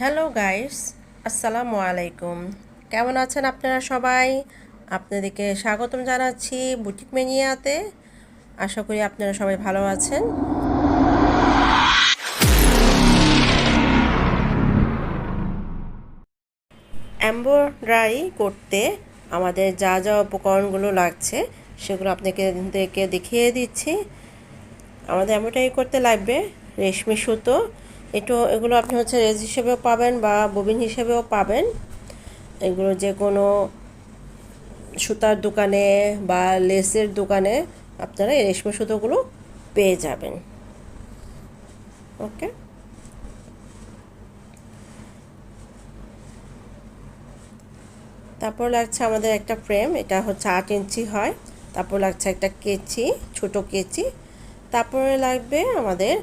Hello guys, আসসালামু আলাইকুম। কেমন আছেন আপনারা সবাই? আপনাদেরকে স্বাগতম জানাচ্ছি বুটিক মেনিয়াতে। আশা করি আপনারা সবাই ভালো আছেন। এমব্রয়ডারি করতে আমাদের যা যা উপকরণগুলো লাগছে সেগুলো আপনাদেরকে দেখিয়ে দিচ্ছি। আমাদের এমব্রয়ডারি করতে লাগবে রেশমি সুতো। এগুলো আপনি রেজ হিসেবেও পাবেন বা ববিন হিসেবেও পাবেন। এগুলো যে কোনো সুতার দোকানে বা লেসের দোকানে আপনারা এই রেশমি সুতোগুলো পেয়ে যাবেন। ওকে, তারপর লাগছে আমাদের একটা ফ্রেম, এটা 8 ইঞ্চি হয়। তারপর লাগছে একটা কেচি, ছোট কেচি। তারপরে লাগবে আমাদের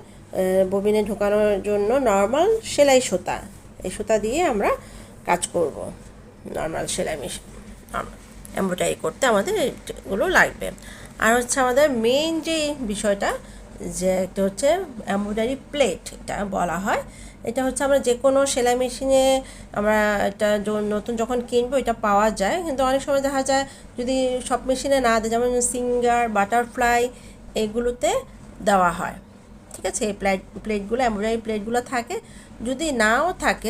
ববিনে ঢোকানোর জন্য নর্মাল সেলাই সুতা। এই সুতা দিয়ে আমরা কাজ করব। নর্মাল সেলাই মেশিন এমব্রয়ডারি করতে আমাদের এগুলো লাগবে। আর আমাদের মেইন যে বিষয়টা, যে একটা এমব্রয়ডারি প্লেট, এটা বলা হয়। এটা আমরা যে কোনো সেলাই মেশিনে আমরা এটা নতুন যখন কিনবো এটা পাওয়া যায়, কিন্তু অনেক সময় দেখা যায় যদি সব মেশিনে না দেয়, যেমন সিঙ্গার, বাটারফ্লাই, এগুলোতে দেওয়া হয়। ঠিক আছে, এই প্লেটগুলো এমব্রয়ডারি প্লেটগুলো থাকে। যদি নাও থাকে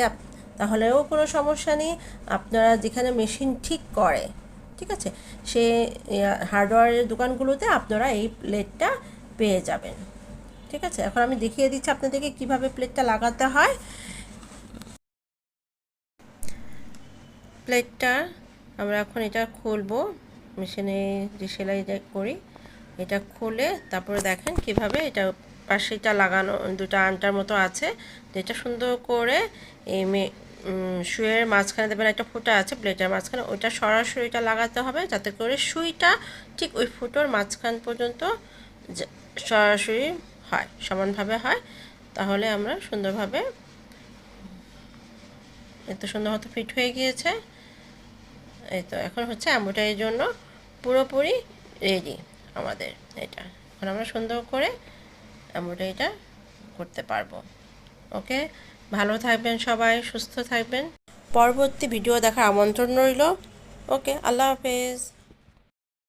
তাহলেও কোনো সমস্যা নেই। আপনারা যেখানে মেশিন ঠিক করে, ঠিক আছে, সে হার্ডওয়্যারের দোকানগুলোতে আপনারা এই প্লেটটা পেয়ে যাবেন। ঠিক আছে, এখন আমি দেখিয়ে দিচ্ছি আপনাদেরকে কিভাবে প্লেটটা লাগাতে হয়। প্লেটটা আমরা এখন এটা খুলবো, মেশিনে যে সেলাইটা করি এটা খুলে তারপরে দেখেন কিভাবে এটা পাশেটা লাগানো, দুটো আন্টার মতো আছে, যেটা সুন্দর করে এই সুইয়ের মাঝখানে দেবেন একটা ফুটা আছে প্লেটের মাঝখানে, ওইটা সরাসরি এটা লাগাতে হবে যাতে করে সুইটা ঠিক ওই ফুটোর মাঝখান পর্যন্ত সরাসরি হয়, সমানভাবে হয়। তাহলে আমরা সুন্দরভাবে, এত সুন্দর মতো ফিট হয়ে গিয়েছে। এই তো এখন এমব্রয়ডারির জন্য পুরোপুরি রেডি আমাদের এটা। এখন আমরা সুন্দর করে এমব্রয়ডারিটা করতে পারবো। ওকে, ভালো থাকবেন সবাই, সুস্থ থাকবেন। পরবর্তী ভিডিও দেখার আমন্ত্রণ রইল। ওকে, আল্লাহ হাফেজ।